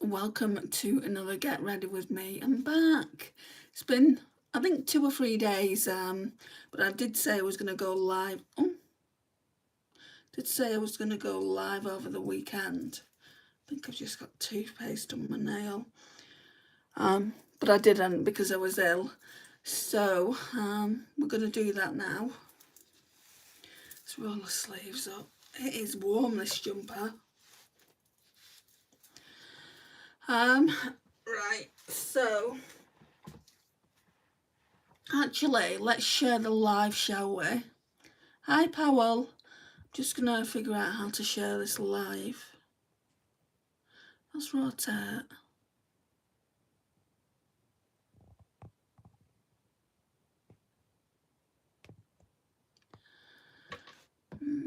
welcome to another Get Ready With Me. I'm back. It's been, I think, 2 or 3 days, but I did say I was going to go live. Did say I was going to go live over the weekend. I think I've just got toothpaste on my nail. But I didn't because I was ill. So, we're going to do that now. Let's roll the sleeves up. It is warm, this jumper. Right, so actually, let's share the live, shall we? Hi, Powell. Just gonna figure out how to share this live. Let's rotate.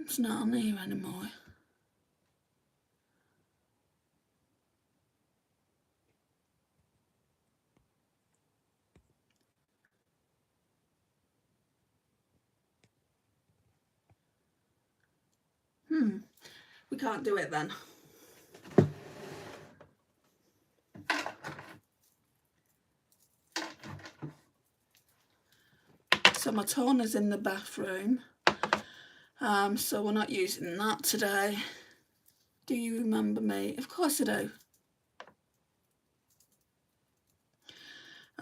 It's not on here anymore. We can't do it then. So my toner's in the bathroom. So we're not using that today. Do you remember me? Of course I do.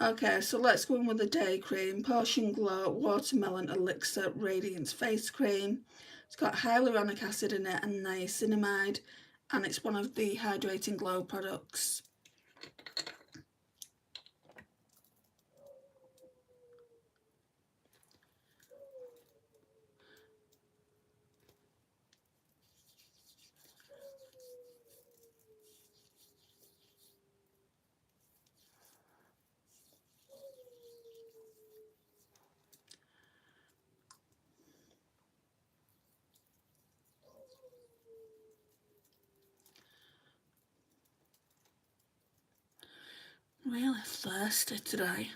Okay, so let's go in with the day cream. Potion Glow Watermelon Elixir Radiance Face Cream. It's got hyaluronic acid in it and niacinamide, and it's one of the Hydrating Glow products. Really thirsty today.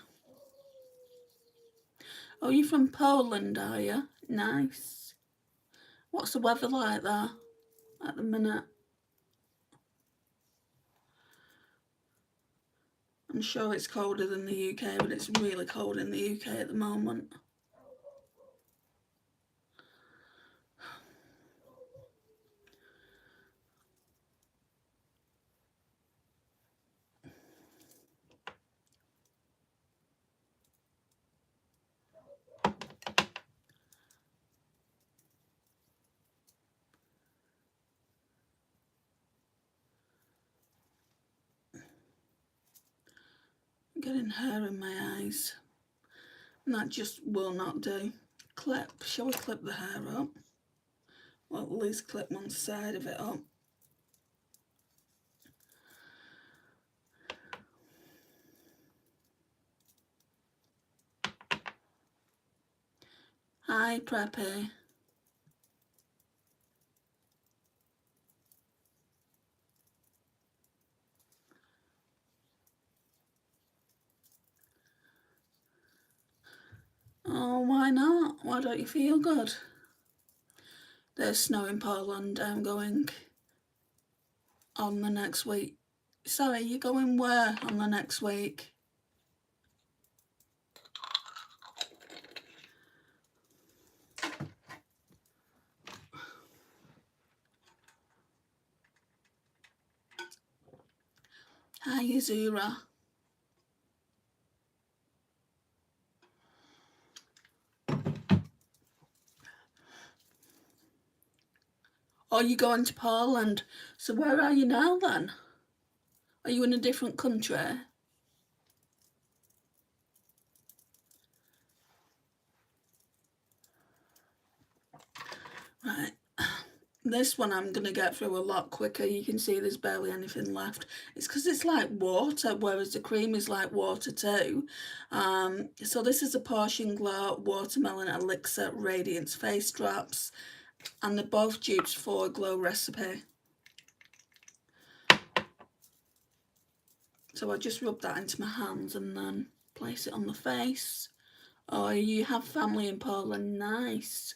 Oh, you're from Poland, are you? Nice. What's the weather like there at the minute? I'm sure it's colder than the UK, but it's really cold in the UK at the moment. I'm getting hair in my eyes, and that just will not do. Clip. Shall we clip the hair up? Well, at least clip one side of it up. Hi, Preppy. Oh, why not? Why don't you feel good? There's snow in Poland. I'm going on the next week. Sorry, you're going where on the next week? Hi, Yuzura. Oh, you're going to Poland. So where are you now then? Are you in a different country? Right. This one I'm going to get through a lot quicker. You can see there's barely anything left. It's because it's like water, whereas the cream is like water too. So this is a Potion Glow Watermelon Elixir Radiance Face Drops. And they're both dupes for Glow Recipe. So I just rub that into my hands and then place it on the face. Oh, you have family in Poland. Nice.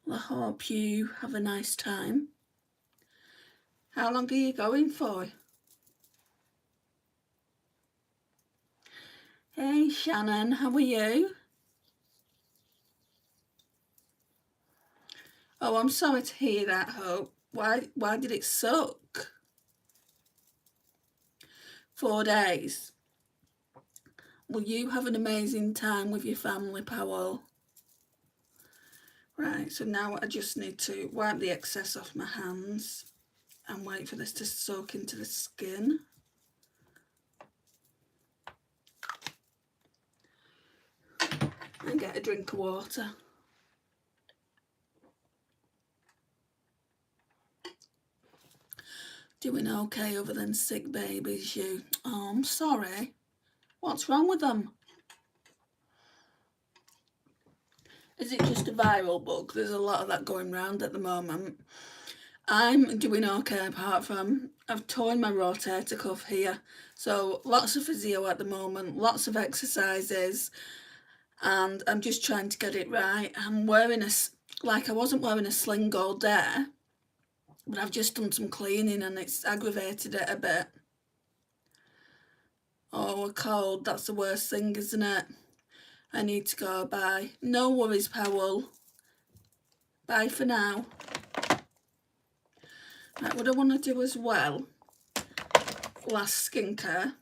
I hope you have a nice time. How long are you going for? Hey Shannon, how are you? Oh, I'm sorry to hear that, Hope. Why did it suck? 4 days. Well, you have an amazing time with your family, Powell. Right, so now I just need to wipe the excess off my hands and wait for this to soak into the skin. And get a drink of water. Doing okay other than sick babies, you. Oh, I'm sorry. What's wrong with them? Is it just a viral bug? There's a lot of that going around at the moment. I'm doing okay apart from I've torn my rotator cuff here. So lots of physio at the moment, lots of exercises, and I'm just trying to get it right. I'm wearing I wasn't wearing a sling all day, but I've just done some cleaning and it's aggravated it a bit. Oh, a cold, that's the worst thing, isn't it? I need to go, bye. No worries, Powell. Bye for now. Right, what I want to do as well, last skincare,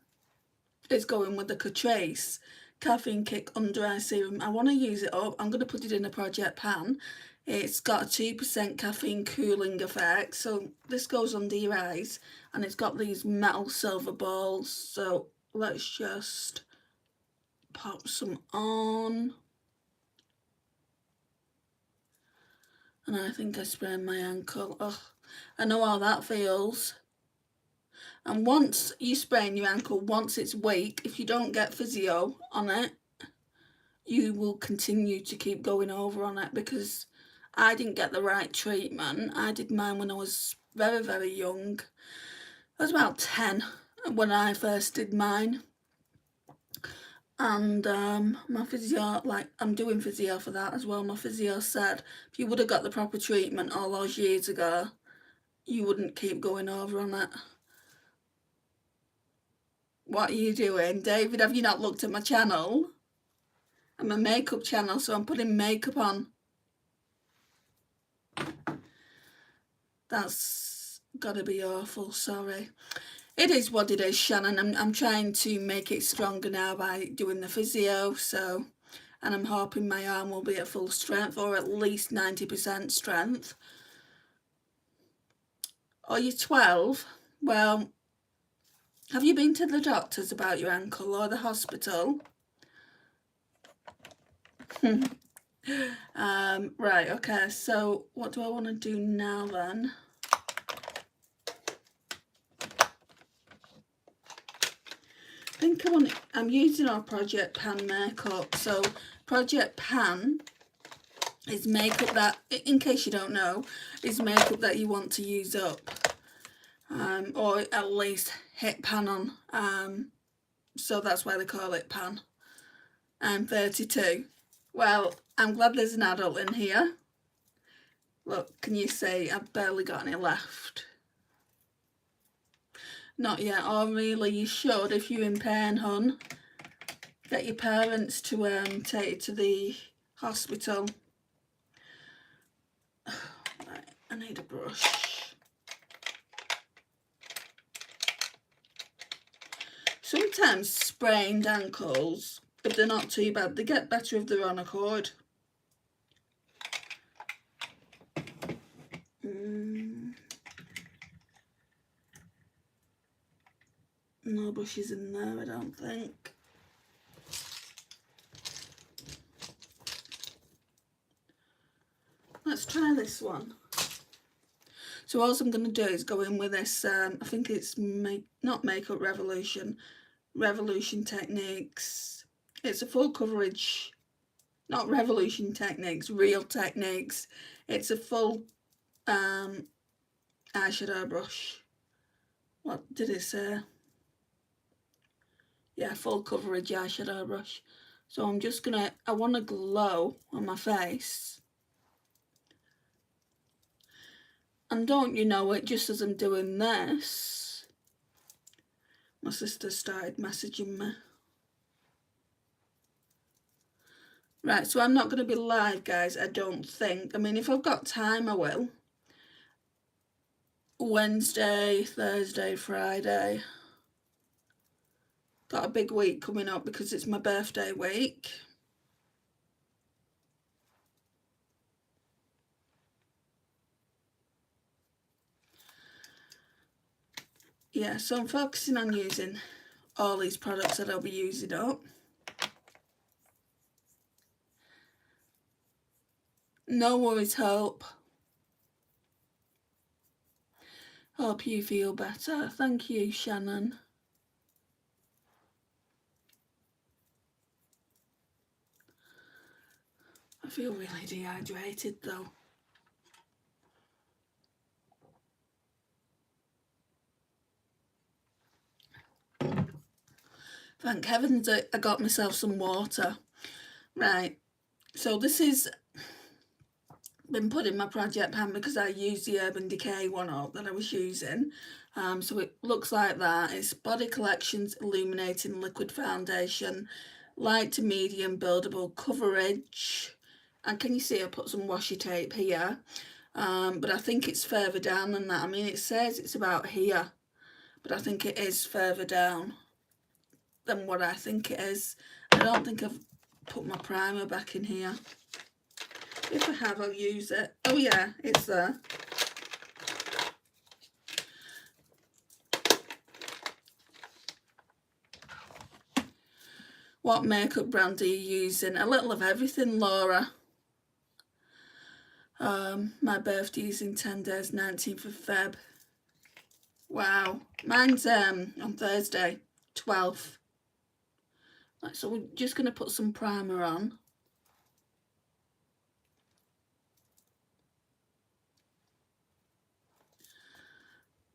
is going with the Catrice Caffeine Kick Under Eye Serum. I want to use it up. I'm going to put it in a project pan. It's got a 2% caffeine cooling effect. So this goes under your eyes and it's got these metal silver balls. So let's just pop some on. And I think I sprained my ankle. Ugh, I know how that feels. And once you sprain your ankle, once it's weak, if you don't get physio on it, you will continue to keep going over on it because I didn't get the right treatment. I did mine when I was very, very young. I was about 10 when I first did mine. And my physio, I'm doing physio for that as well. My physio said if you would have got the proper treatment all those years ago, you wouldn't keep going over on it. What are you doing? David, have you not looked at my channel? I'm a makeup channel, so I'm putting makeup on. That's gotta be awful, sorry. It is what it is, Shannon. I'm trying to make it stronger now by doing the physio, so, and I'm hoping my arm will be at full strength or at least 90% strength. Oh, you're 12? Well, have you been to the doctors about your ankle or the hospital? Right, okay, so what do I want to do now then? I think I'm using our Project Pan makeup. So Project Pan is makeup that, in case you don't know, is makeup that you want to use up. Or at least hit pan on. So that's why they call it pan. I'm 32. Well, I'm glad there's an adult in here. Look, can you see I've barely got any left? Not yet. Oh, really? You should if you're in pain, hun. Get your parents to take you to the hospital. Right, I need a brush. Sometimes sprained ankles, if they're not too bad, they get better if they're on accord. No brushes in there, I don't think. Let's try this one. So all I'm going to do is go in with this, I think it's not Makeup Revolution, Revolution Techniques. It's a full coverage, not Revolution Techniques, Real Techniques. It's a full eyeshadow brush. What did it say? Yeah, full coverage eyeshadow brush. So I'm just gonna, I want to glow on my face. And don't you know it, just as I'm doing this, my sister started messaging me. Right, so I'm not going to be live, guys, I don't think. I mean, if I've got time, I will. Wednesday, Thursday, Friday. Got a big week coming up because it's my birthday week. Yeah, so I'm focusing on using all these products that I'll be using up. No worries, Hope. Hope you feel better. Thank you, Shannon. I feel really dehydrated though. Thank heavens I got myself some water. Right, so this is been put in my project pan because I used the Urban Decay one up that I was using. So it looks like that. It's Body Collections Illuminating Liquid Foundation, light to medium buildable coverage. And can you see I put some washi tape here? But I think it's further down than that. I mean, it says it's about here, but I think it is further down than what I think it is. I don't think I've put my primer back in here. If I have, I'll use it. Oh yeah, it's there. What makeup brand are you using? A little of everything, Laura. My birthday is in 10 days, 19th of Feb. Wow. Mine's on Thursday, 12th. Right, so we're just going to put some primer on.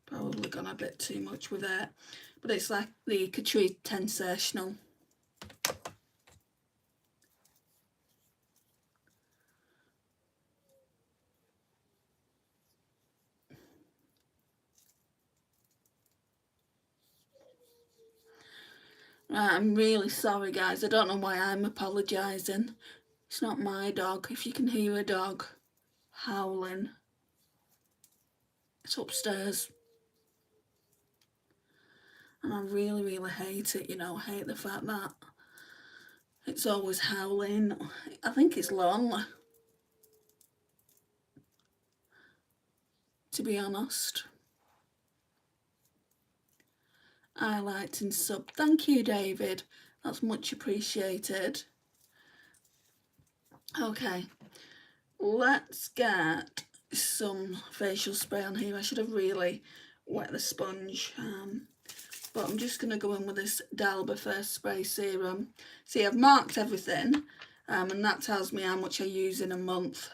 Probably gone a bit too much with it. But it's like the Catrice Sensational. Right, I'm really sorry, guys. I don't know why I'm apologising. It's not my dog. If you can hear a dog howling, it's upstairs. And I really, really hate it, you know. I hate the fact that it's always howling. I think it's lonely, to be honest. I liked and sub. Thank you, David. That's much appreciated. Okay, let's get some facial spray on here. I should have really wet the sponge. But I'm just going to go in with this Dalba First Spray Serum. See, I've marked everything, and that tells me how much I use in a month.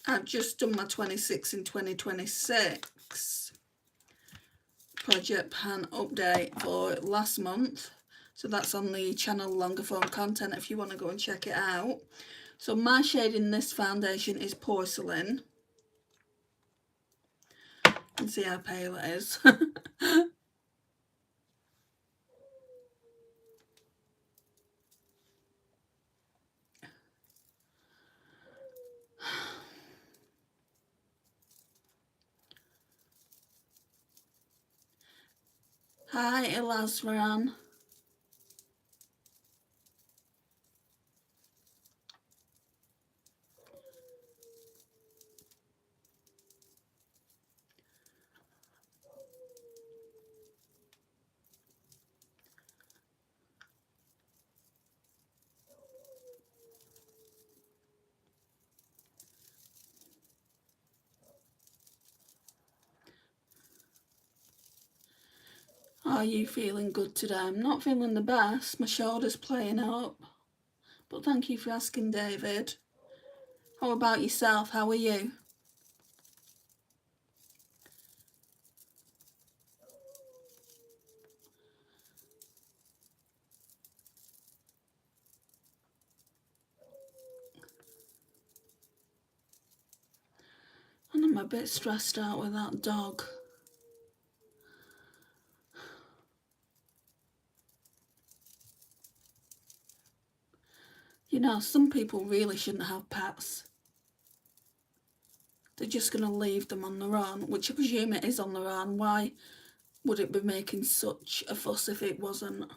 I've just done my 26 in 2026 project pan update for last month. So that's on the channel Longer Form Content if you want to go and check it out. So my shade in this foundation is Porcelain. You can see how pale it is. Hi, Elasvaran. Are you feeling good today? I'm not feeling the best. My shoulder's playing up. But thank you for asking, David. How about yourself? How are you? And I'm a bit stressed out with that dog. You know, some people really shouldn't have pets. They're just going to leave them on their own, which I presume it is on their own. Why would it be making such a fuss if it wasn't?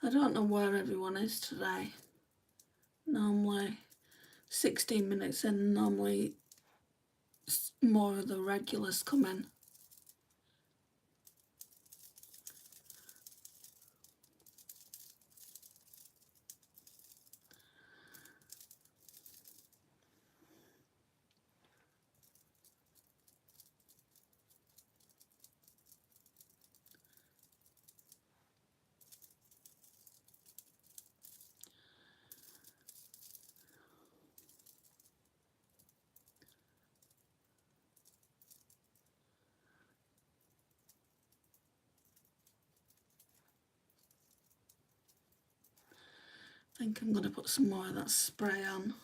I don't know where everyone is today. Normally 16 minutes in, normally more of the regulars come in. I think I'm going to put some more of that spray on.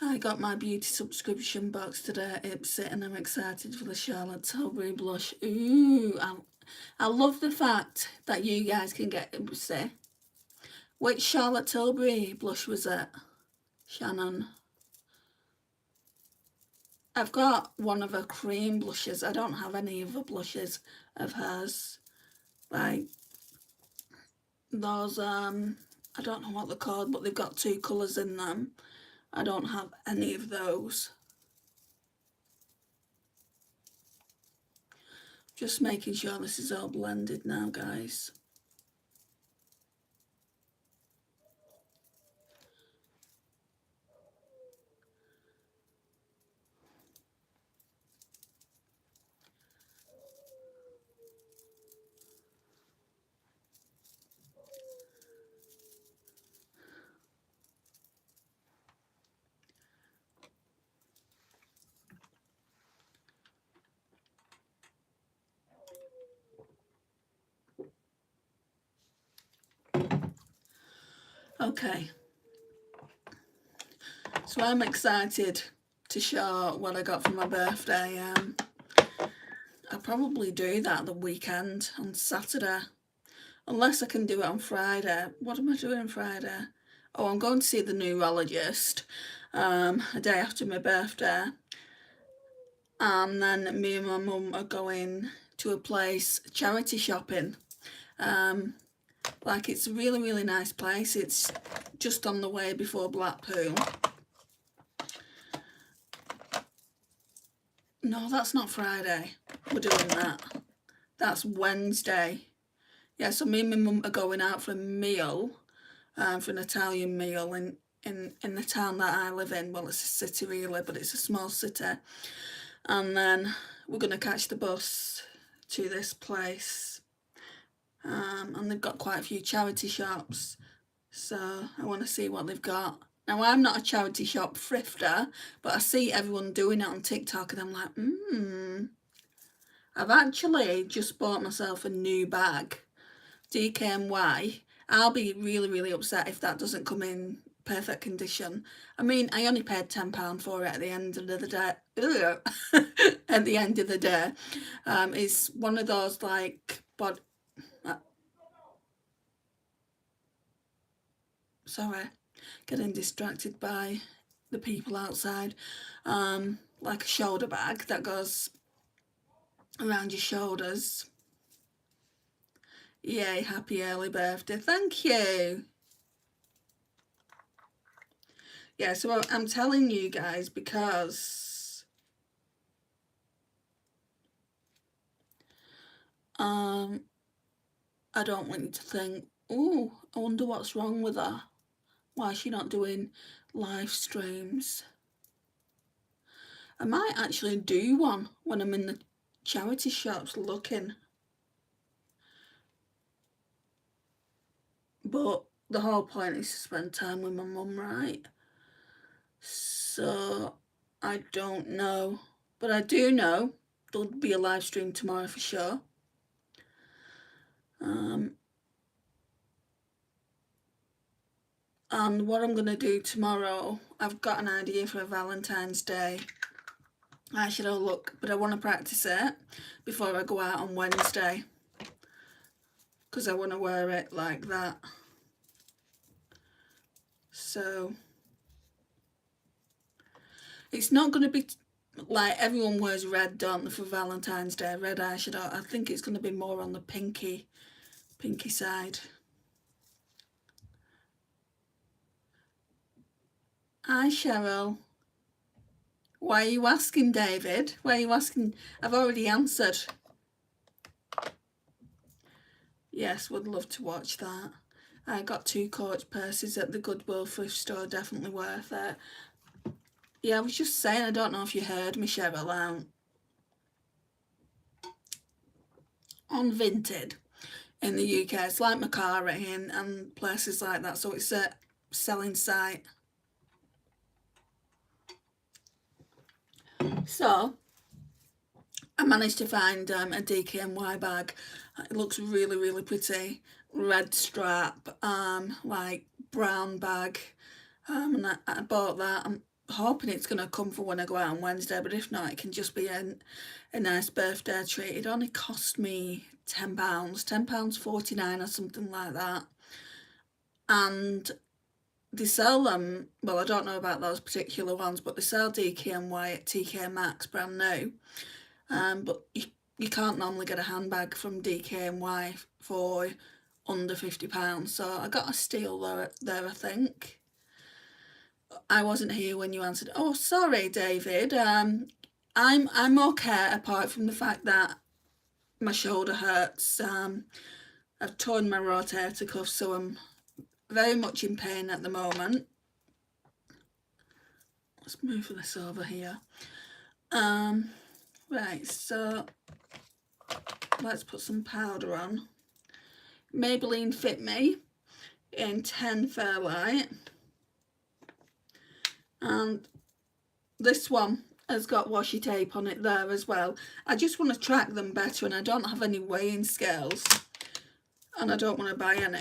I got my beauty subscription box today at Ipsy and I'm excited for the Charlotte Tilbury blush. Ooh, I love the fact that you guys can get Ipsy. Which Charlotte Tilbury blush was it, Shannon? I've got one of her cream blushes. I don't have any other blushes of hers. Like those, I don't know what they're called, but they've got 2 colours in them. I don't have any of those. Just making sure this is all blended now, guys. Okay, so I'm excited to show what I got for my birthday. I'll probably do that the weekend on Saturday, unless I can do it on Friday. What am I doing on Friday? Oh, I'm going to see the neurologist a day after my birthday, and then me and my mum are going to a place charity shopping. Like, it's a really, really nice place. It's just on the way before Blackpool. No, that's not Friday. We're doing that. That's Wednesday. Yeah, so me and my mum are going out for a meal, for an Italian meal in the town that I live in. Well, it's a city really, but it's a small city. And then we're going to catch the bus to this place. And they've got quite a few charity shops, so I want to see what they've got. Now, I'm not a charity shop thrifter, but I see everyone doing it on TikTok and I'm like, I've actually just bought myself a new bag, DKNY. I'll be really, really upset if that doesn't come in perfect condition. I mean, I only paid £10 for it at the end of the day. At the end of the day. It's one of those, like, sorry, getting distracted by the people outside. Like a shoulder bag that goes around your shoulders. Yay, happy early birthday. Thank you. yeah, so I'm telling you guys because I don't want you to think, oh, I wonder what's wrong with her. Why is she not doing live streams? I might actually do one when I'm in the charity shops looking. But the whole point is to spend time with my mum, right? So I don't know. But I do know there'll be a live stream tomorrow for sure. And what I'm going to do tomorrow, I've got an idea for a Valentine's Day eyeshadow look, but I want to practice it before I go out on Wednesday, because I want to wear it like that. So it's not going to be like everyone wears red, don't they, for Valentine's Day, red eyeshadow. I think it's going to be more on the pinky side. Hi Cheryl. Why are you asking, David? Why are you asking? I've already answered. Yes, would love to watch that. I got 2 Coach purses at the Goodwill thrift store, definitely worth it. Yeah, I was just saying, I don't know if you heard me, Cheryl, on Vinted in the UK. It's like Macari and places like that, so it's a selling site. So I managed to find a DKNY bag. It looks really, really pretty. Red strap, like brown bag. And I bought that. I'm hoping it's going to come for when I go out on Wednesday, but if not, it can just be a nice birthday treat. It only cost me £10, £10.49 or something like that. And they sell them, well, I don't know about those particular ones, but they sell DKNY at TK Maxx brand new. But you can't normally get a handbag from DKNY for under £50. So I got a steal there I think. I wasn't here when you answered. Oh, sorry, David. I'm okay apart from the fact that my shoulder hurts. I've torn my rotator cuff, so I'm very much in pain at the moment. Let's move this over here. Right, so let's put some powder on. Maybelline Fit Me in 10 Fairlight. And this one has got washi tape on it there as well. I just want to track them better, and I don't have any weighing scales, and I don't want to buy any.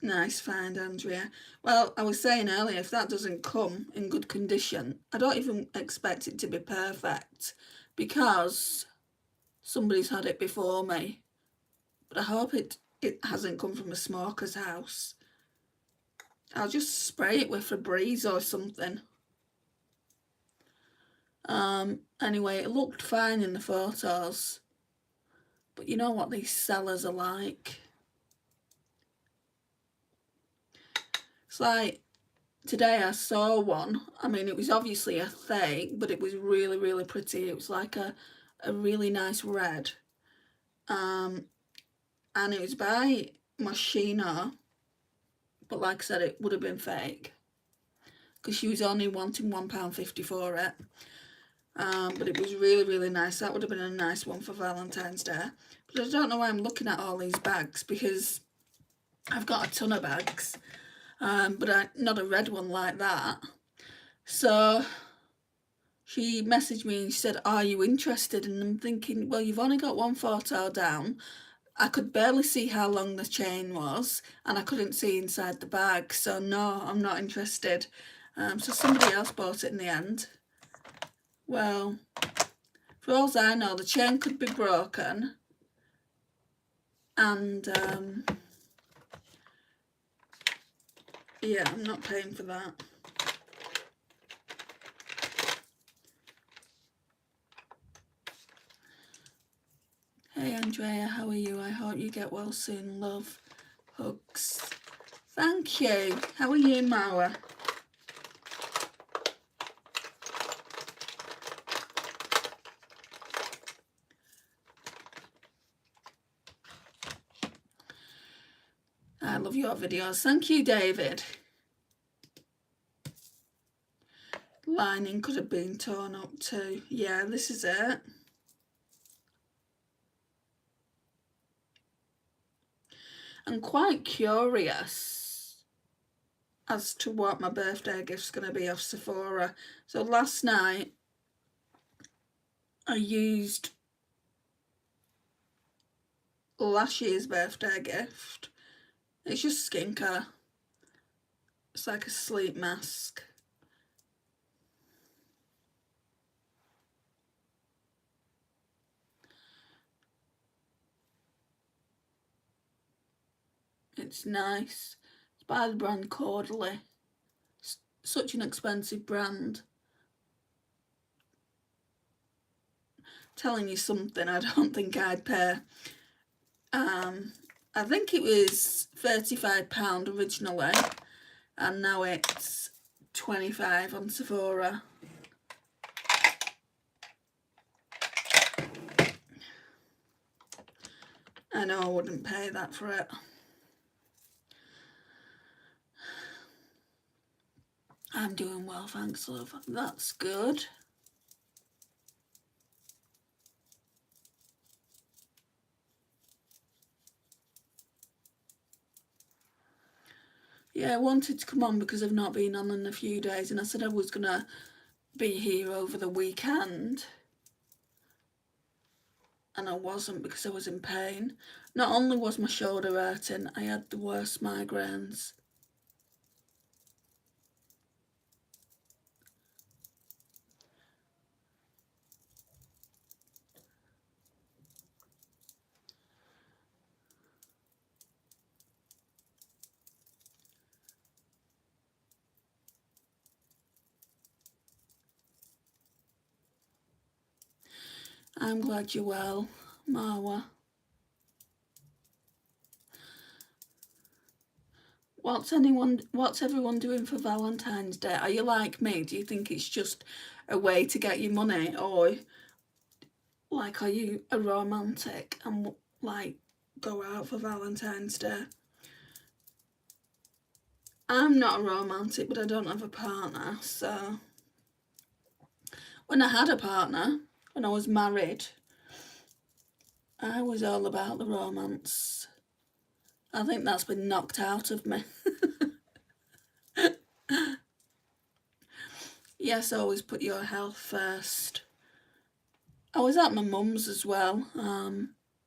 Nice find, Andrea. Well, I was saying earlier, if that doesn't come in good condition, I don't even expect it to be perfect, because somebody's had it before me. But I hope it hasn't come from a smoker's house. I'll just spray it with Febreze or something. Anyway, it looked fine in the photos, but you know what these sellers are like. It's like today I saw one. I mean, it was obviously a fake, but it was really, really pretty. It was like a really nice red. And it was by Moschino, but like I said, it would have been fake because she was only wanting £1.50 for it. But it was really, really nice. That would have been a nice one for Valentine's Day. But I don't know why I'm looking at all these bags, because I've got a ton of bags, but not a red one like that. So she messaged me and she said, are you interested? And I'm thinking, well, you've only got one photo down. I could barely see how long the chain was, and I couldn't see inside the bag. So no, I'm not interested. So somebody else bought it in the end. Well, for all I know, the chain could be broken, and yeah, I'm not paying for that. Hey Andrea, how are you? I hope you get well soon, love. Hugs. Thank you. How are you, Mara? I love your videos. Thank you, David. Lining could have been torn up too. Yeah, this is it. I'm quite curious as to what my birthday gift's going to be off Sephora. So last night I used last year's birthday gift. It's just skincare. It's like a sleep mask. It's nice. It's by the brand Cordially. It's such an expensive brand. Telling you something I don't think I'd pay. I think it was £35 originally, and now it's £25 on Sephora. I know I wouldn't pay that for it. I'm doing well, thanks, love. That's good. Yeah, I wanted to come on because I've not been on in a few days, and I said I was going to be here over the weekend. And I wasn't because I was in pain. Not only was my shoulder hurting, I had the worst migraines. I'm glad you're well, Marwa. What's everyone doing for Valentine's Day? Are you like me? Do you think it's just a way to get your money, or like are you a romantic and like go out for Valentine's Day? I'm not a romantic, but I don't have a partner, so when I had a partner, when I was married, I was all about the romance. I think that's been knocked out of me. Yes, always put your health first. I was at my mum's as well.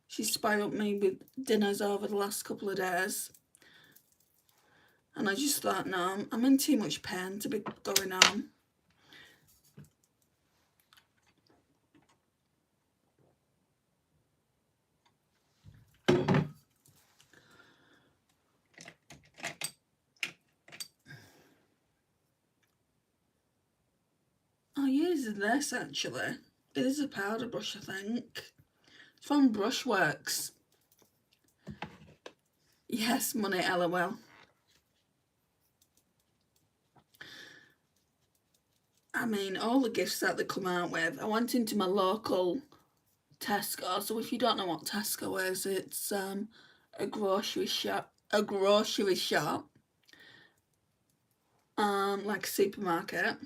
She spoiled me with dinners over the last couple of days. And I just thought, no, I'm in too much pain to be going on. I'll use this actually. It is a powder brush, I think. It's from Brushworks. Yes, money, LOL. I mean, all the gifts that they come out with. I went into my local Tesco. So if you don't know what Tesco is, it's a grocery shop. Like a supermarket.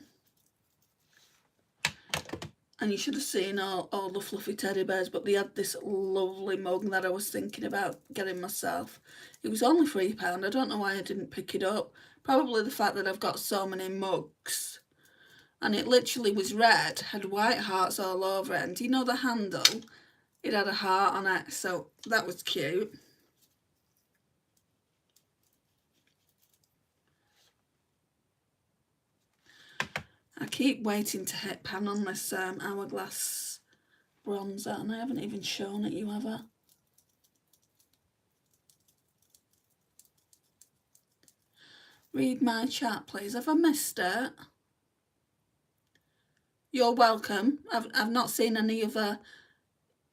And you should have seen all the fluffy teddy bears, but they had this lovely mug that I was thinking about getting myself. It was only £3. I don't know why I didn't pick it up. Probably the fact that I've got so many mugs. And it literally was red, had white hearts all over it. And do you know the handle? It had a heart on it, so that was cute. I keep waiting to hit pan on this Hourglass bronzer, and I haven't even shown it you ever. Read my chat, please. Have I missed it? You're welcome. I've not seen any other,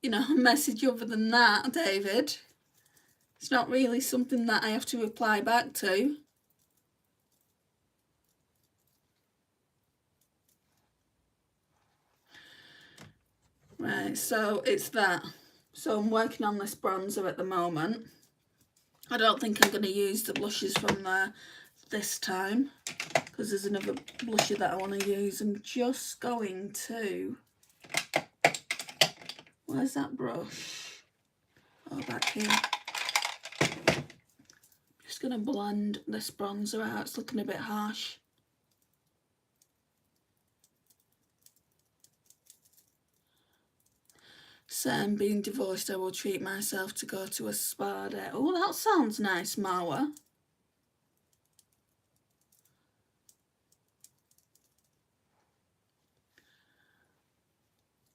message other than that, David. It's not really something that I have to reply back to. Right, so it's that. So I'm working on this bronzer at the moment. I don't think I'm going to use the blushes from there this time, because there's another blusher that I want to use. I'm just going to... Where's that brush? Oh, back here. Just going to blend this bronzer out. It's looking a bit harsh. Sam being divorced, I will treat myself to go to a spa day. Oh, that sounds nice, Marwa.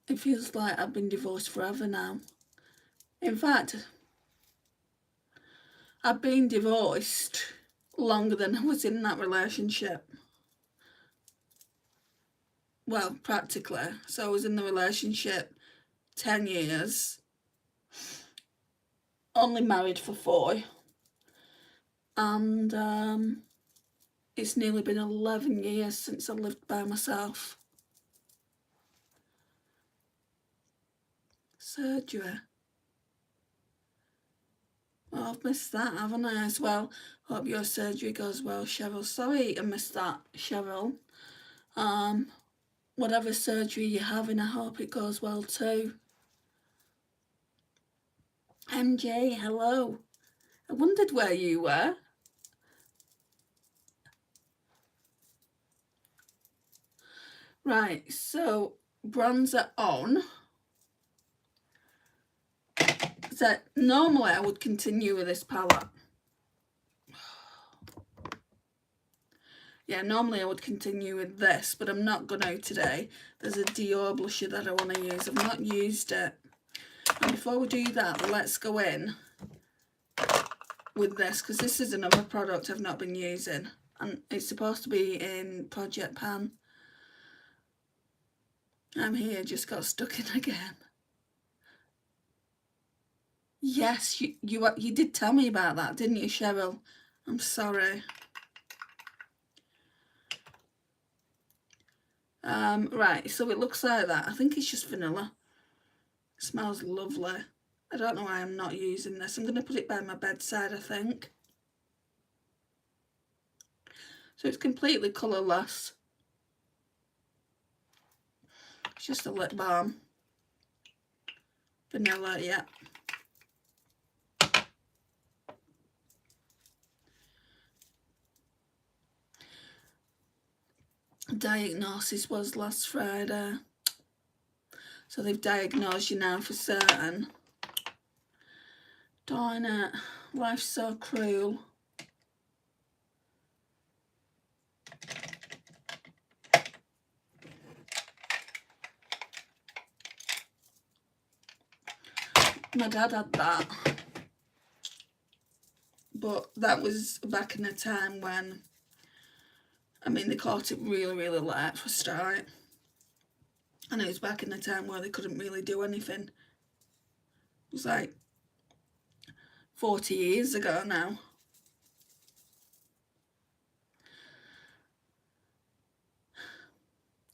It feels like I've been divorced forever now. In fact, I've been divorced longer than I was in that relationship. Well, practically. So I was in the relationship 10 years, only married for 4, and it's nearly been 11 years since I lived by myself. Surgery. Well, I've missed that, haven't I, as well? Hope your surgery goes well, Cheryl. Sorry I missed that, Cheryl. Whatever surgery you're having, I hope it goes well too. MJ, hello. I wondered where you were. Right, so bronzer on. So normally I would continue with this palette. Yeah, normally I would continue with this, but I'm not going to today. There's a Dior blusher that I want to use. I've not used it. And before we do that, let's go in with this, because this is another product I've not been using. And it's supposed to be in Project Pan. I'm here, just got stuck in again. Yes, you did tell me about that, didn't you, Cheryl? I'm sorry. Right, so it looks like that. I think it's just vanilla. It smells lovely. I don't know why I'm not using this. I'm going to put it by my bedside, I think. So it's completely colourless. It's just a lip balm. Vanilla, yeah. Diagnosis was last Friday. So they've diagnosed you now for certain. Darn it. Life's so cruel. My dad had that. But that was back in a time when, I mean, they caught it really, really late for a start. And it was back in a time where they couldn't really do anything. It was like 40 years ago now.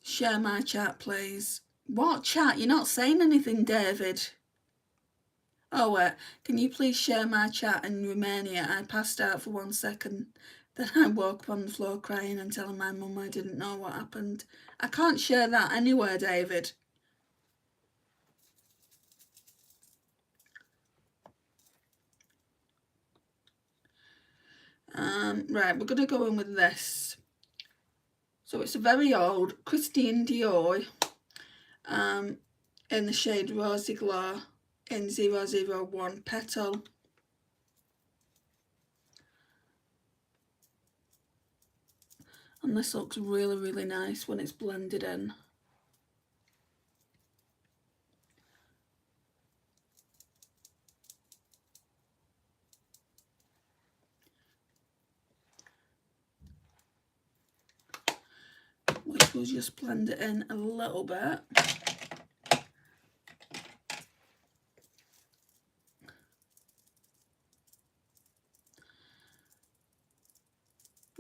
Share my chat, please. What chat? You're not saying anything, David. Oh, can you please share my chat in Romania? I passed out for 1 second. Then I woke up on the floor crying and telling my mum I didn't know what happened. I can't share that anywhere, David. Right, we're going to go in with this. So it's a very old Christian Dior in the shade Rosy Glow in 001 Petal. And this looks really, really nice when it's blended in. Which will just blend it in a little bit.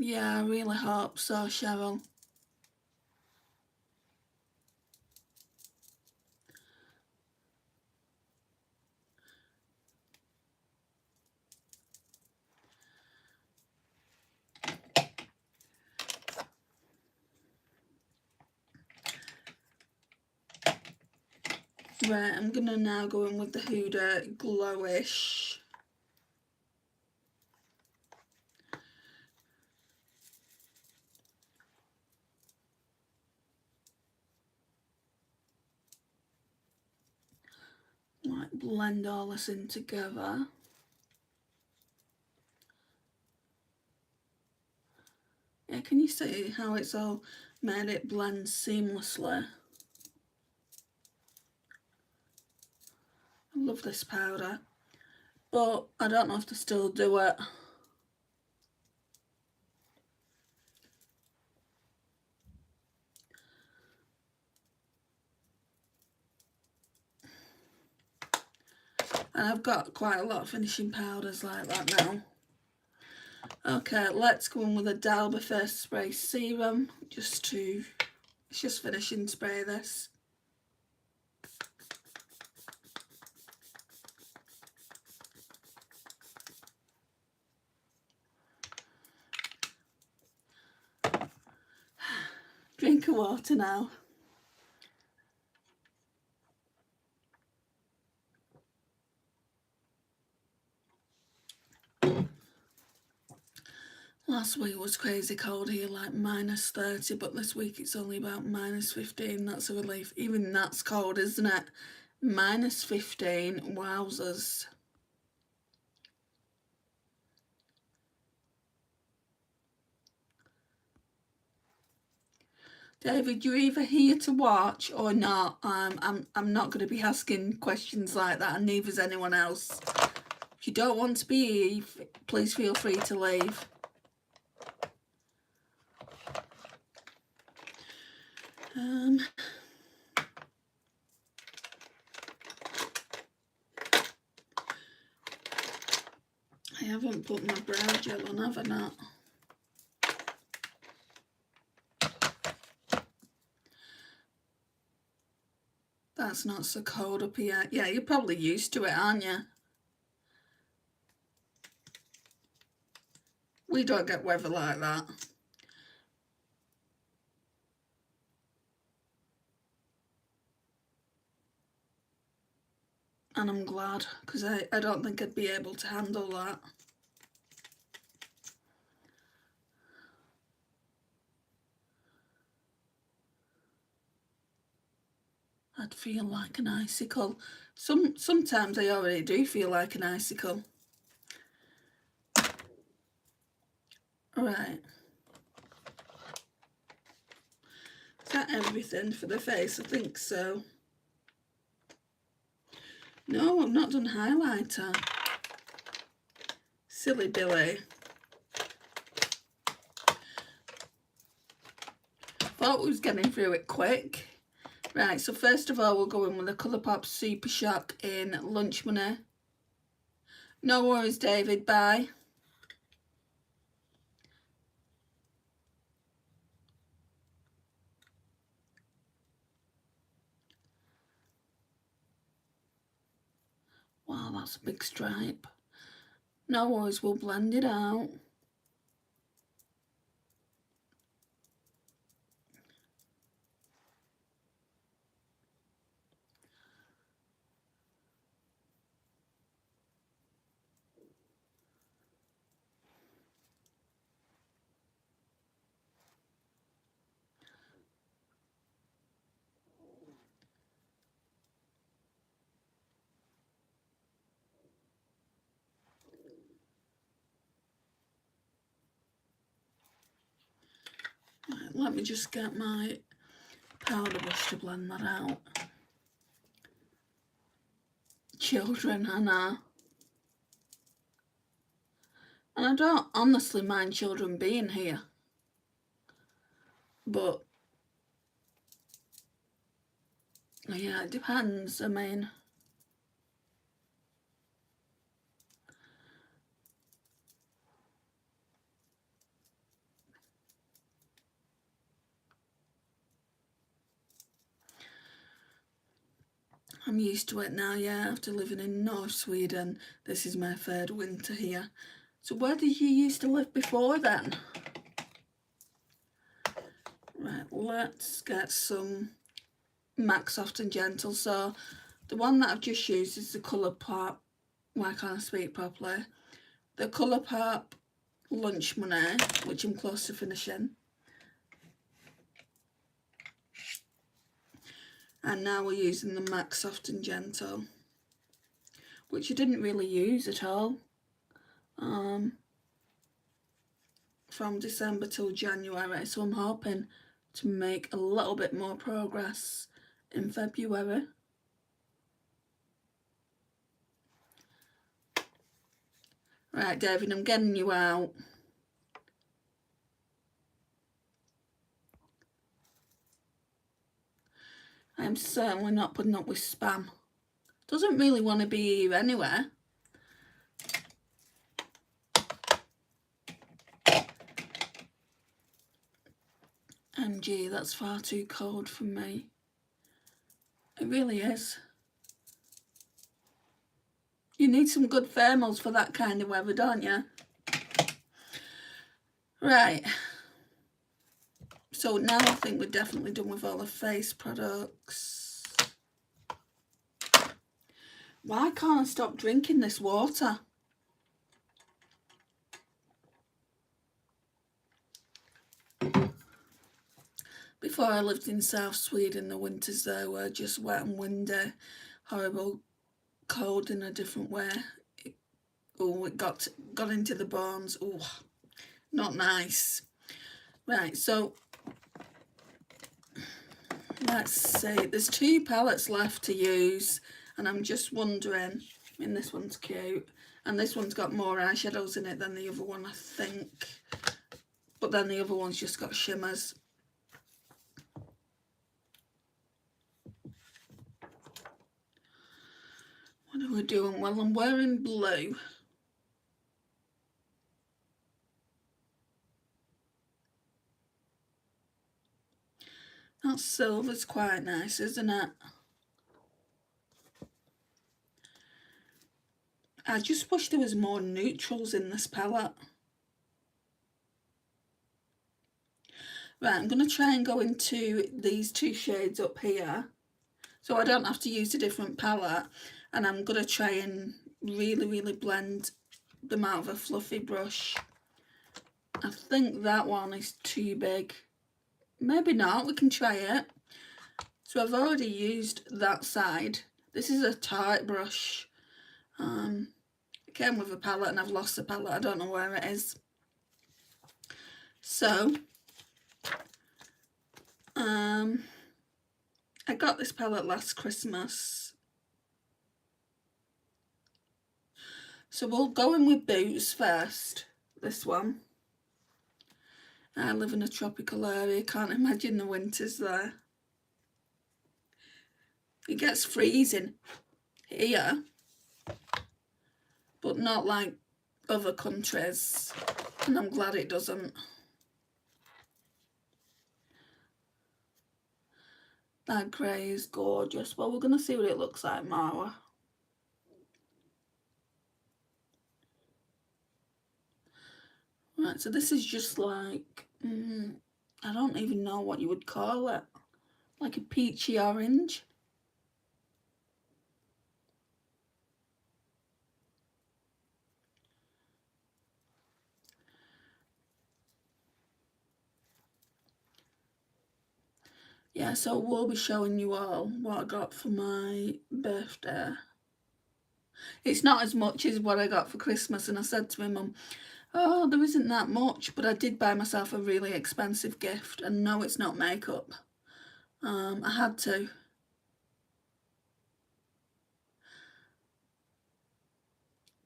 Yeah, I really hope so, Cheryl. Right, I'm gonna now go in with the Huda Glowish. Like blend all this in together. Yeah, can you see how it's all made it blend seamlessly? I love this powder, but I don't know if to still do it. And I've got quite a lot of finishing powders like that now. Okay, let's go in with a Dalby Face Spray Serum, it's just finishing spray this. Drink of water now. Last week was crazy cold here, like -30, but this week it's only about -15. That's a relief. Even that's cold, isn't it? -15, wowzers. David, you're either here to watch or not. I'm not going to be asking questions like that, and neither's anyone else. If you don't want to be here, please feel free to leave. I haven't put my brow gel on, have I not? That's not so cold up here. Yeah, you're probably used to it, aren't you? We don't get weather like that. And I'm glad, because I don't think I'd be able to handle that. I'd feel like an icicle. Sometimes I already do feel like an icicle. Right. Is that everything for the face? I think so. No, I've not done highlighter. Silly Billy. Thought we was getting through it quick. Right, so first of all, we'll go in with the Colourpop Super Shock in Lunch Money. No worries, David, bye. Wow, that's a big stripe. No worries, we'll blend it out. Right, let me just get my powder brush to blend that out. Children, I know. And I don't honestly mind children being here. But, yeah, it depends. I mean, I'm used to it now, yeah, after living in North Sweden. This is my third winter here. So where did you used to live before then? Right, let's get some MAC Soft and Gentle. So the one that I've just used is the Colourpop, why can't I speak properly? The Colourpop Lunch Money, which I'm close to finishing. And now we're using the MAC Soft and Gentle, which I didn't really use at all from December till January. So I'm hoping to make a little bit more progress in February. Right, David, I'm getting you out. I'm certainly not putting up with spam. Doesn't really want to be here anyway. MG, that's far too cold for me. It really is. You need some good thermals for that kind of weather, don't you? Right. So now I think we're definitely done with all the face products. Why can't I stop drinking this water? Before I lived in South Sweden, the winters there were just wet and windy, horrible cold in a different way. It got into the bones. Oh, not nice. Right, so let's see. There's 2 palettes left to use, and I'm just wondering. I mean, this one's cute, and this one's got more eyeshadows in it than the other one, I think. But then the other one's just got shimmers. What are we doing? Well, I'm wearing blue. That silver's quite nice, isn't it? I just wish there was more neutrals in this palette. Right, I'm going to try and go into these 2 shades up here, so I don't have to use a different palette. And I'm going to try and really blend them out of a fluffy brush. I think that one is too big. Maybe not, we can try it. So I've already used that side. This is a tight brush. It came with a palette and I've lost the palette. I don't know where it is. So, I got this palette last Christmas. So we'll go in with Boots first, this one. I live in a tropical area, can't imagine the winters there. It gets freezing here, but not like other countries, and I'm glad it doesn't. That grey is gorgeous. Well, we're going to see what it looks like, Marwa. Right, so this is just like, I don't even know what you would call it. Like a peachy orange. Yeah, so we'll be showing you all what I got for my birthday. It's not as much as what I got for Christmas, and I said to my mum, oh, there isn't that much, but I did buy myself a really expensive gift, and no, it's not makeup. I had to.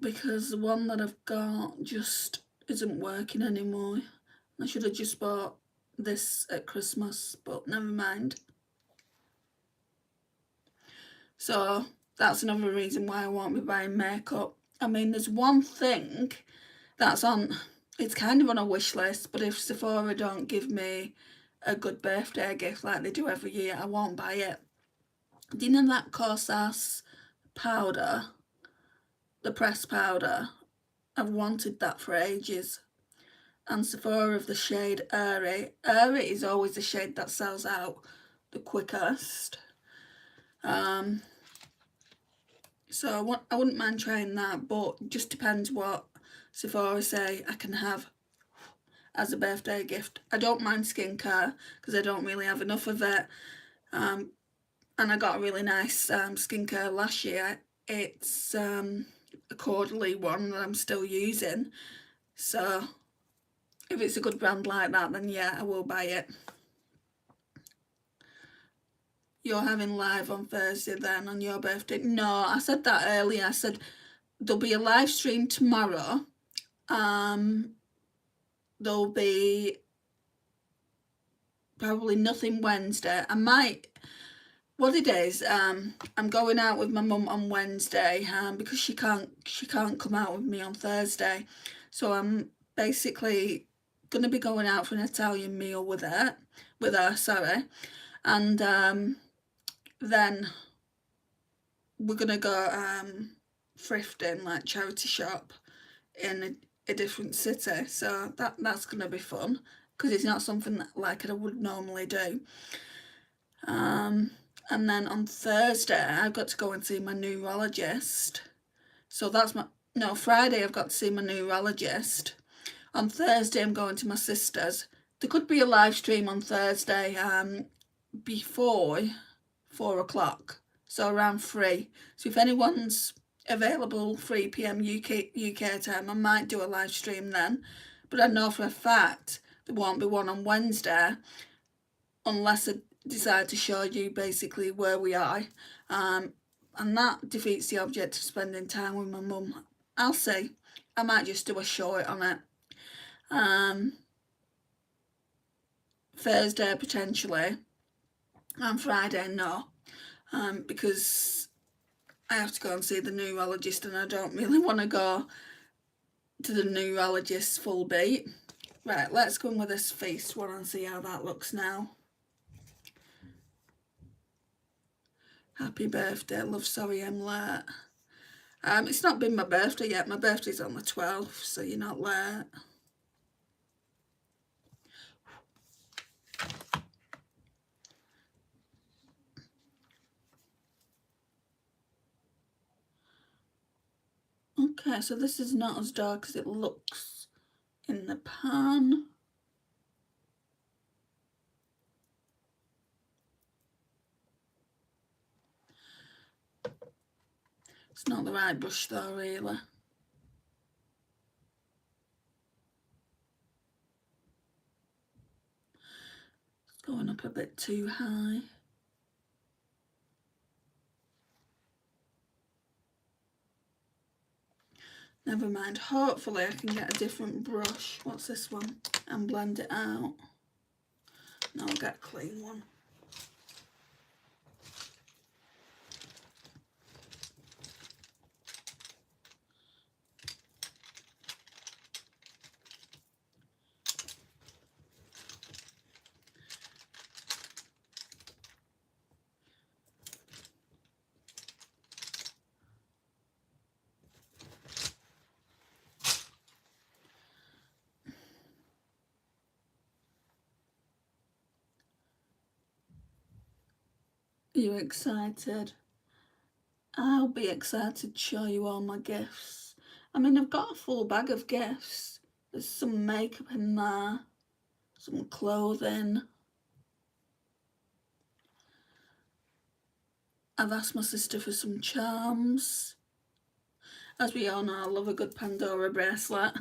Because the one that I've got just isn't working anymore. I should have just bought this at Christmas, but never mind. So that's another reason why I won't be buying makeup. I mean, there's one thing that's on, it's kind of on a wish list, but if Sephora don't give me a good birthday gift like they do every year, I won't buy it. Do you know that Corsas powder, the pressed powder? I've wanted that for ages. And Sephora of the shade Airy. Airy is always the shade that sells out the quickest. So I wouldn't mind trying that, but just depends what Sephora say I can have as a birthday gift. I don't mind skincare because I don't really have enough of it. And I got a really nice skincare last year. It's a quarterly one that I'm still using. So if it's a good brand like that, then yeah, I will buy it. You're having live on Thursday then on your birthday? No, I said that earlier. I said there'll be a live stream tomorrow. There'll be probably nothing Wednesday. I might, what it is, I'm going out with my mum on Wednesday because she can't come out with me on Thursday. So I'm basically going to be going out for an Italian meal with her, and then we're going to go thrifting, like charity shop in a different city. So that's going to be fun because it's not something that like I would normally do. And then on Thursday I've got to go and see my neurologist. So that's Friday I've got to see my neurologist. On Thursday I'm going to my sister's. There could be a live stream on Thursday before 4 o'clock, so around 3. So if anyone's available 3 p.m. UK time, I might do a live stream then. But I know for a fact there won't be one on Wednesday unless I decide to show you basically where we are. And that defeats the object of spending time with my mum. I'll see. I might just do a short on it. Thursday potentially, and Friday no, because I have to go and see the neurologist and I don't really want to go to the neurologist full beat. Right, let's go in with this face one and see how that looks now. Happy birthday, love, sorry I'm late. It's not been my birthday yet. My birthday's on the 12th, so you're not late. Okay, so this is not as dark as it looks in the pan. It's not the right brush though, really. It's going up a bit too high. Never mind, hopefully I can get a different brush. What's this one? And blend it out. No, I'll get a clean one. Are you excited? I'll be excited to show you all my gifts. I mean, I've got a full bag of gifts. There's some makeup in there, some clothing. I've asked my sister for some charms. As we all know, I love a good Pandora bracelet.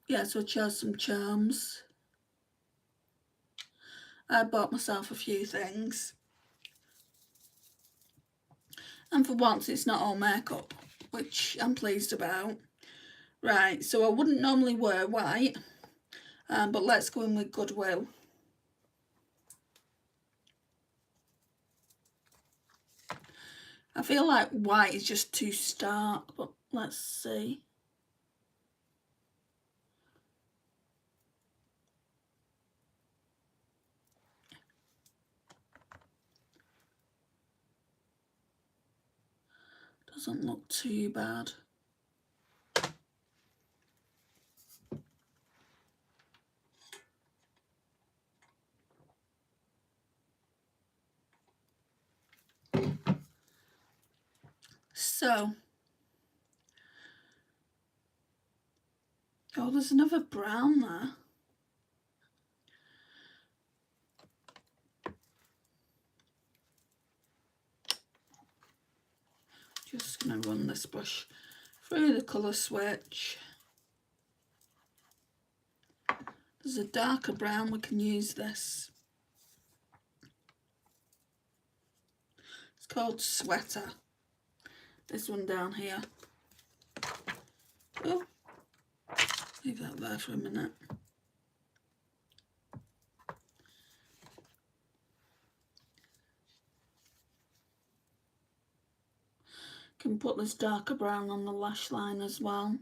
Yeah, so I chose some charms. I bought myself a few things. And for once, it's not all makeup, which I'm pleased about. Right, so I wouldn't normally wear white, but let's go in with Goodwill. I feel like white is just too stark, but let's see. Doesn't look too bad. So, oh, there's another brown there. Just going to run this brush through the colour switch. There's a darker brown, we can use this. It's called Sweater. This one down here. Oh, leave that there for a minute. Can put this darker brown on the lash line as well.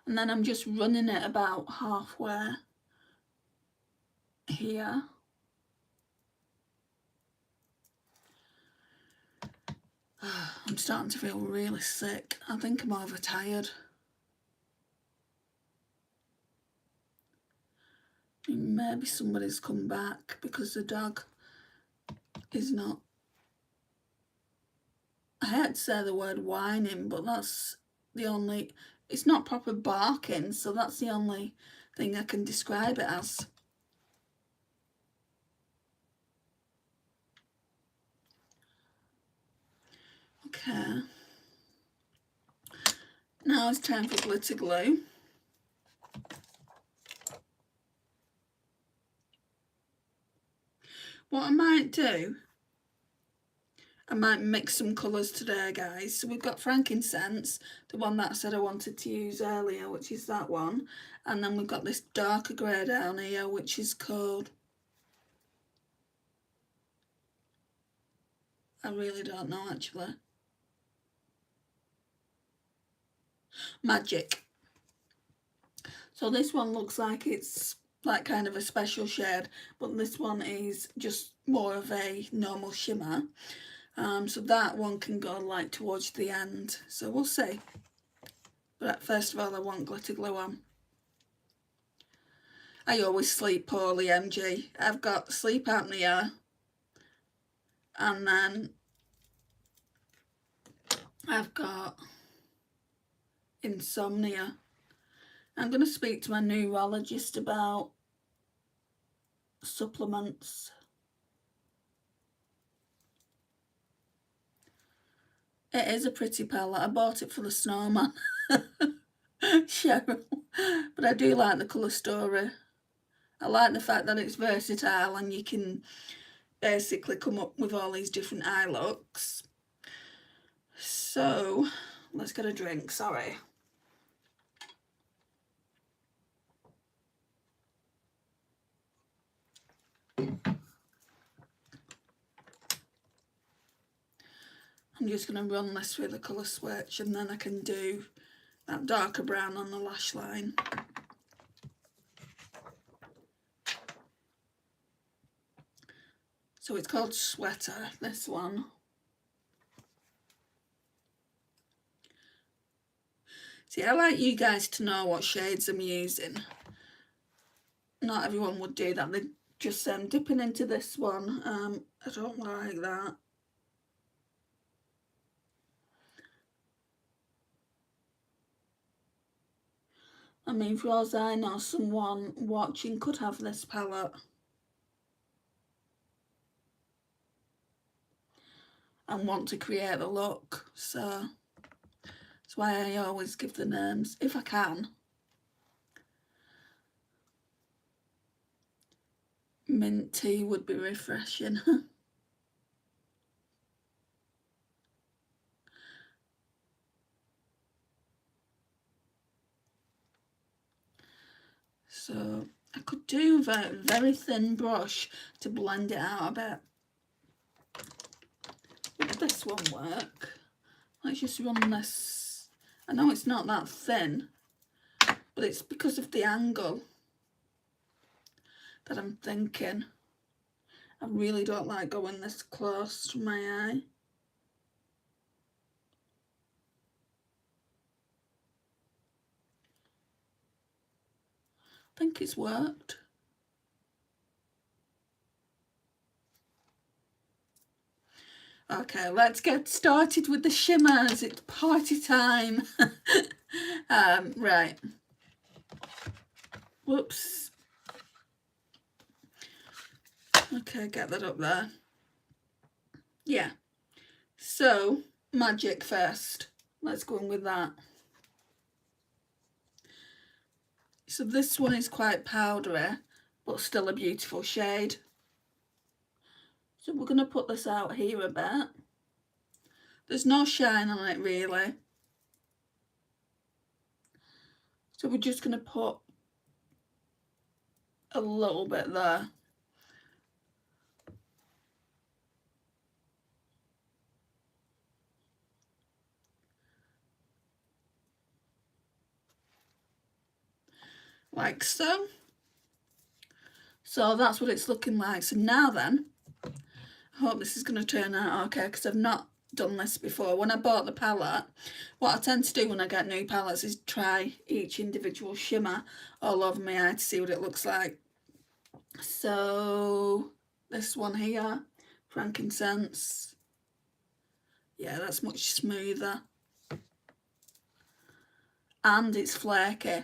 And then I'm just running it about halfway here. I'm starting to feel really sick. I think I'm overtired. Maybe somebody's come back because the dog is not, I hate to say the word whining, but that's the only, it's not proper barking, so that's the only thing I can describe it as. Okay. Now it's time for glitter glue. What I might do, I might mix some colours today, guys. So we've got frankincense, the one that I said I wanted to use earlier, which is that one. And then we've got this darker grey down here, which is called, I really don't know actually. Magic. So this one looks like it's like kind of a special shade, but this one is just more of a normal shimmer. So that one can go like towards the end, so we'll see. But first of all, I want glitter glue on. I always sleep poorly, MG. I've got sleep apnea, and then I've got insomnia. I'm going to speak to my neurologist about supplements. It is a pretty palette. I bought it for the snowman, Cheryl. But I do like the colour story. I like the fact that it's versatile and you can basically come up with all these different eye looks. So, let's get a drink, sorry. I'm just going to run this through the colour switch and then I can do that darker brown on the lash line. So it's called Sweater, this one. See, I like you guys to know what shades I'm using. Not everyone would do that. They just dipping into this one. I don't like that. I mean, for all I know, someone watching could have this palette. And want to create a look, so that's why I always give the names, if I can. Mint tea would be refreshing. So I could do a very thin brush to blend it out a bit. Would this one work? Let's just run this. I know it's not that thin, but it's because of the angle. that I'm thinking. I really don't like going this close to my eye. I think it's worked. Okay, let's get started with the shimmers. It's party time. Right. Whoops. Okay, get that up there. Yeah. So, magic first. Let's go in with that. So this one is quite powdery, but still a beautiful shade. So we're going to put this out here a bit. There's no shine on it really. So we're just going to put a little bit there. Like so. So that's what it's looking like. So now then, I hope this is going to turn out okay, because I've not done this before. When I bought the palette, what I tend to do when I get new palettes is try each individual shimmer all over my eye to see what it looks like. So this one here, frankincense. Yeah, that's much smoother. And it's flaky.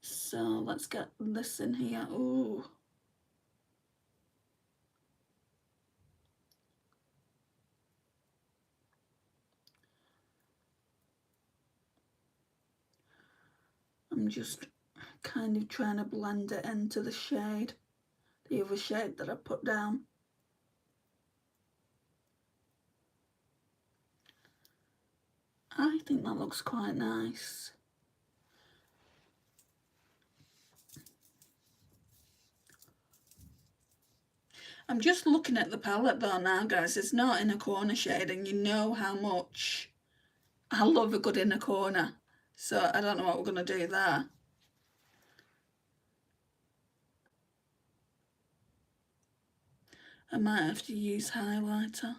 So let's get this in here. Ooh. I'm just kind of trying to blend it into the shade, the other shade that I put down. I think that looks quite nice. I'm just looking at the palette though now, guys. It's not inner corner shade, and you know how much I love a good inner corner. So I don't know what we're going to do there. I might have to use highlighter.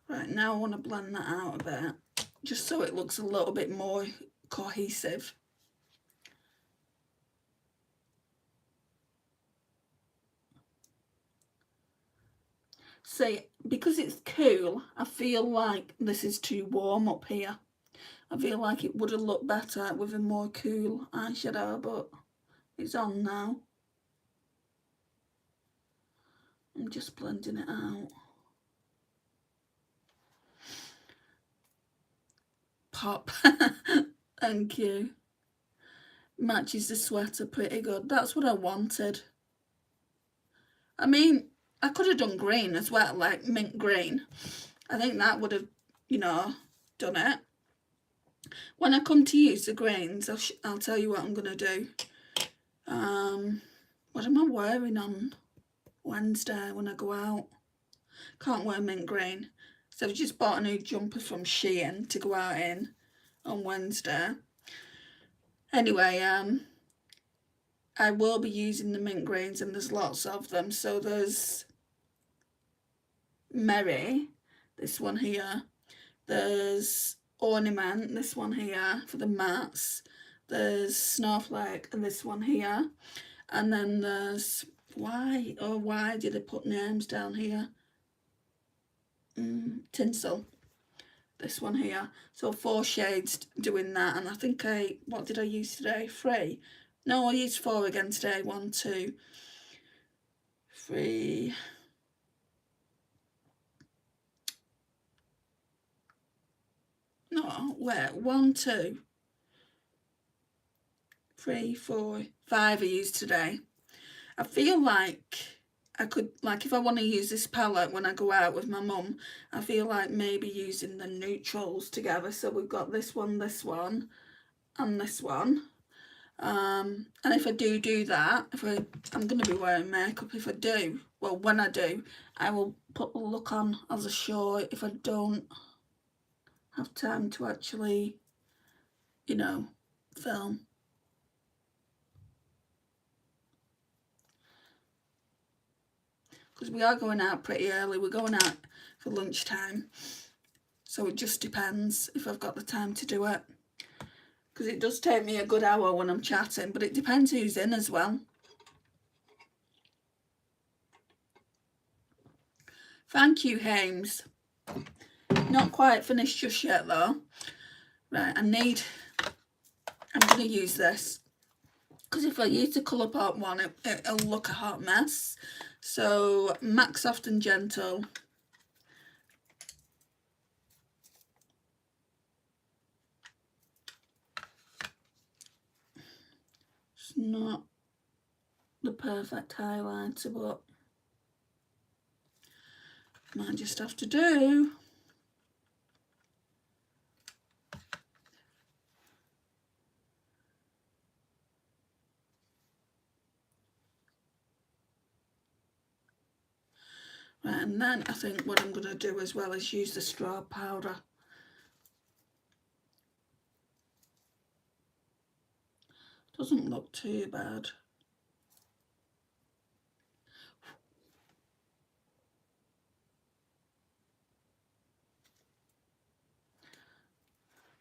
Right, now I want to blend that out a bit, just so it looks a little bit more cohesive. See, because it's cool, I feel like this is too warm up here. I feel like it would have looked better with a more cool eyeshadow, but it's on now. I'm just blending it out. Pop. Thank you. Matches the sweater pretty good. That's what I wanted. I mean, I could have done green as well, like mint green. I think that would have, you know, done it. When I come to use the greens, I'll tell you what I'm going to do. What am I wearing on Wednesday when I go out? Can't wear mint green. So I've just bought a new jumper from Shein to go out in on Wednesday. Anyway, I will be using the mint greens, and there's lots of them. So there's Merry, this one here. There's Ornament, this one here for the mattes. There's Snowflake, and this one here. And then there's, why did they put names down here? Tinsel, this one here. So 4 shades doing that. And I think what did I use today? 3. No, I used 4 again today. 1, 2, 3. No, wait, 1, 2, 3, 4, 5 I used today. I feel like I could, like if I want to use this palette when I go out with my mum, I feel like maybe using the neutrals together. So we've got this one, and this one. And if I do that, I'm going to be wearing makeup. If I do, well, when I do, I will put the look on as a short if I don't have time to actually, you know, film. Because we are going out pretty early. We're going out for lunchtime. So it just depends if I've got the time to do it. Because it does take me a good hour when I'm chatting, but it depends who's in as well. Thank you, Hames. Not quite finished just yet though. Right, I'm going to use this. Because if I use the Colourpop one, it'll look a hot mess. So, MAC Soft and Gentle. It's not the perfect highlighter, but might just have to do. Right, and then I think what I'm going to do as well is use the straw powder. Doesn't look too bad.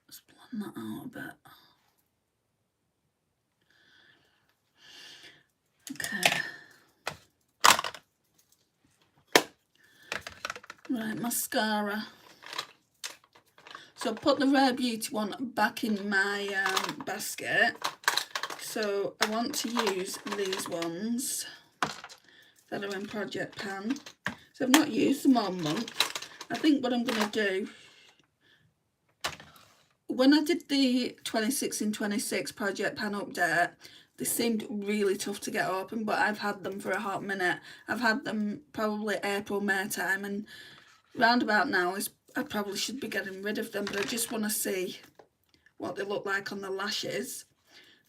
Let's blend that out a bit. Okay. Right, mascara. So I put the Rare Beauty one back in my basket. So I want to use these ones that are in Project Pan. So I've not used them all month. I think what I'm going to do, when I did the 26 in 26 Project Pan update, they seemed really tough to get open, but I've had them for a hot minute. I've had them probably April, May time, and round about now I probably should be getting rid of them, but I just want to see what they look like on the lashes.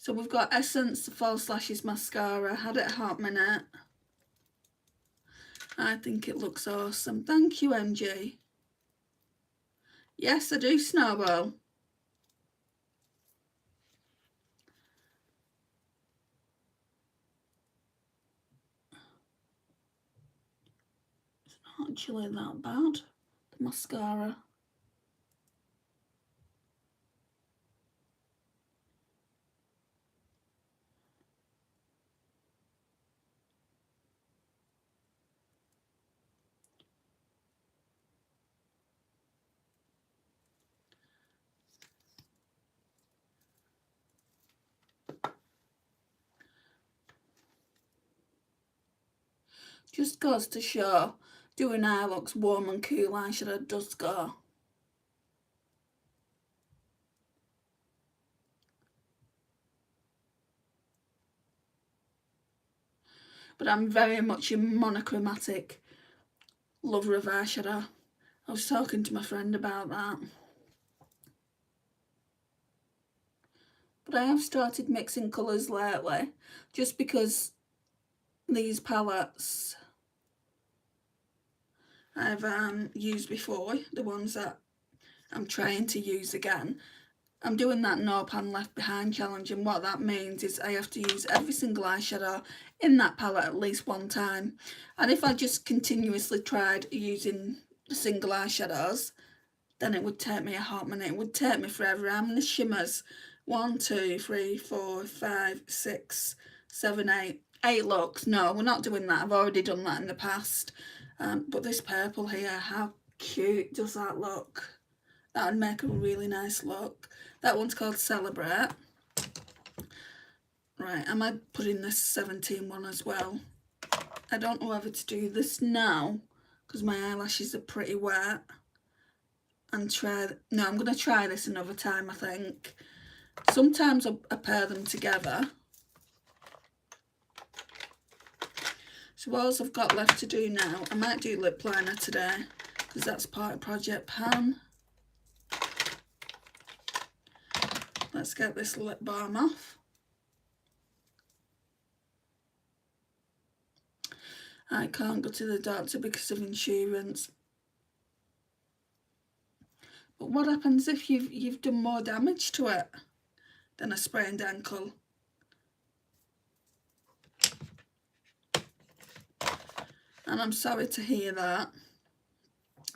So we've got Essence, the False Lashes Mascara. Had it a hot minute. I think it looks awesome. Thank you, MG. Yes, I do, Snowball. It's not actually that bad, the mascara. Just goes to show, doing eye looks warm and cool eyeshadow does go. But I'm very much a monochromatic lover of eyeshadow. I was talking to my friend about that. But I have started mixing colours lately, just because these palettes I've used before, the ones that I'm trying to use again. I'm doing that no pan left behind challenge, and what that means is I have to use every single eyeshadow in that palette at least one time. And if I just continuously tried using the single eyeshadows, then it would take me a hot minute. It would take me forever. How many shimmers? 1, 2, 3, 4, 5, 6, 7, 8. 8 looks. No, we're not doing that. I've already done that in the past. But this purple here, how cute does that look? That would make a really nice look. That one's called Celebrate. Right, I might put in this 17 one as well. I don't know whether to do this now because my eyelashes are pretty wet. And no, I'm going to try this another time, I think. Sometimes I pair them together. So all I've got left to do now, I might do lip liner today because that's part of Project Pan. Let's get this lip balm off. I can't go to the doctor because of insurance. But what happens if you've done more damage to it than a sprained ankle? And I'm sorry to hear that.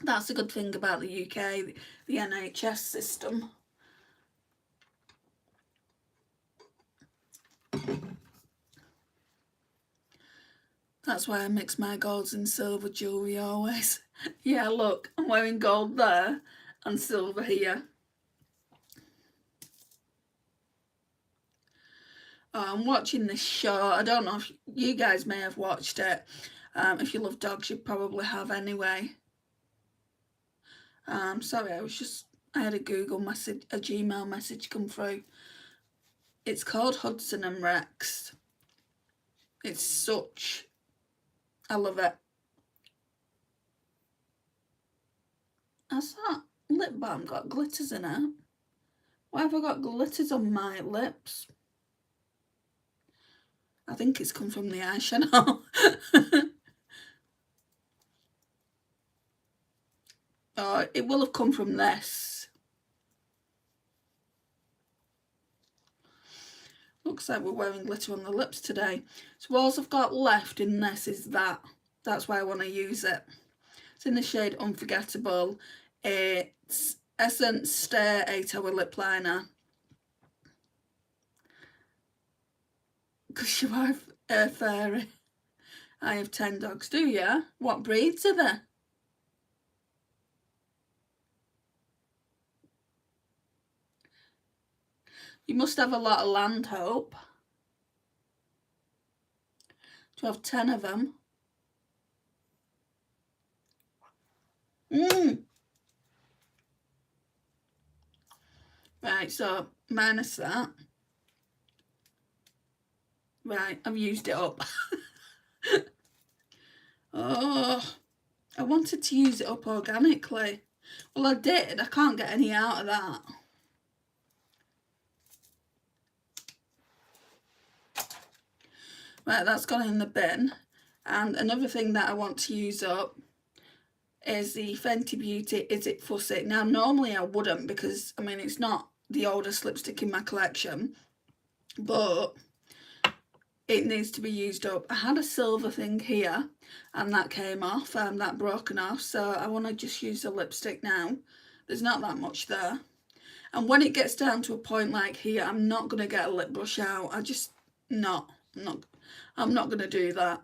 That's a good thing about the UK, the NHS system. That's why I mix my golds and silver jewellery always. Yeah, look, I'm wearing gold there and silver here. Oh, I'm watching this show. I don't know if you guys may have watched it. If you love dogs, you probably have anyway. Sorry, I had a Google message, a Gmail message come through. It's called Hudson and Rex. I love it. Has that lip balm got glitters in it? Why have I got glitters on my lips? I think it's come from the eyeshadow. Oh, it will have come from this. Looks like we're wearing glitter on the lips today. So all I've got left in this is that. That's why I want to use it. It's in the shade Unforgettable. It's Essence Stay 8-Hour Lip Liner. Because you are a fairy. I have 10 dogs, do you? What breeds are they? You must have a lot of land, Hope, to have 10 of them. Right, so minus that. Right, I've used it up. Oh, I wanted to use it up organically. Well, I did. I can't get any out of that. Right, that's gone in the bin. And another thing that I want to use up is the Fenty Beauty Is It Fussy. Now, normally I wouldn't because, I mean, it's not the oldest lipstick in my collection, but it needs to be used up. I had a silver thing here and that came off, that broken off, so I want to just use the lipstick now. There's not that much there. And when it gets down to a point like here, I'm not going to get a lip brush out. I'm not going to do that.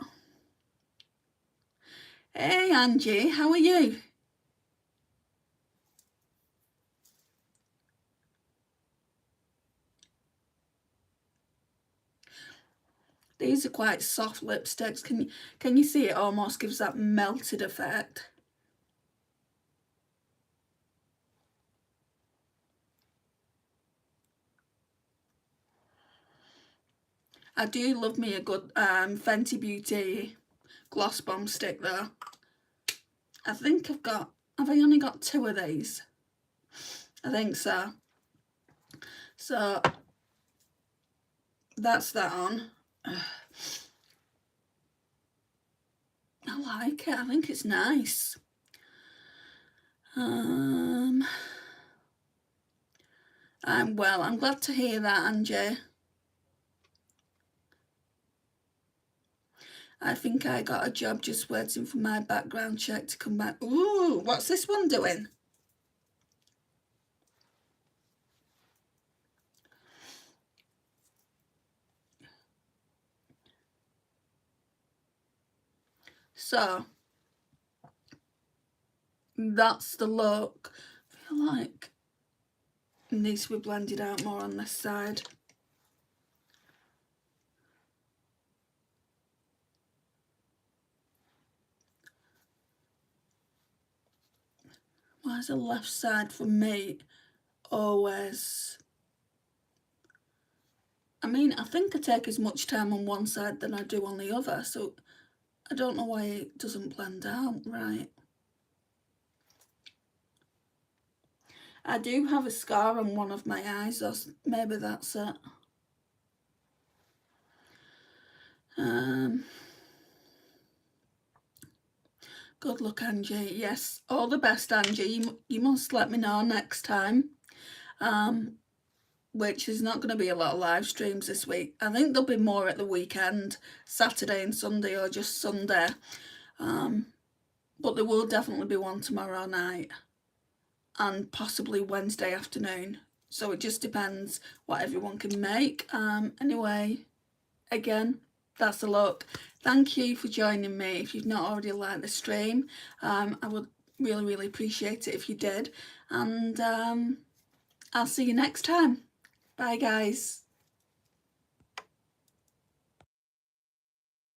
Hey Angie, how are you? These are quite soft lipsticks. Can you see it almost gives that melted effect? I do love me a good Fenty Beauty gloss bomb stick though. I think have I only got 2 of these? I think so. So that's that on. I like it. I think it's nice. I'm glad to hear that, Angie. I think I got a job just waiting for my background check to come back. Ooh, what's this one doing? So that's the look. I feel like it needs to be blended out more on this side. Why is the left side for me always... I mean, I think I take as much time on one side than I do on the other, so I don't know why it doesn't blend out right. I do have a scar on one of my eyes, or maybe that's it. Good luck, Angie. Yes, all the best, Angie. You must let me know next time. Which is not going to be a lot of live streams this week. I think there'll be more at the weekend, Saturday and Sunday, or just Sunday. But there will definitely be one tomorrow night and possibly Wednesday afternoon. So it just depends what everyone can make. Anyway, again, that's a look. Thank you for joining me. If you've not already liked the stream, I would really appreciate it if you did. And I'll see you next time. Bye, guys.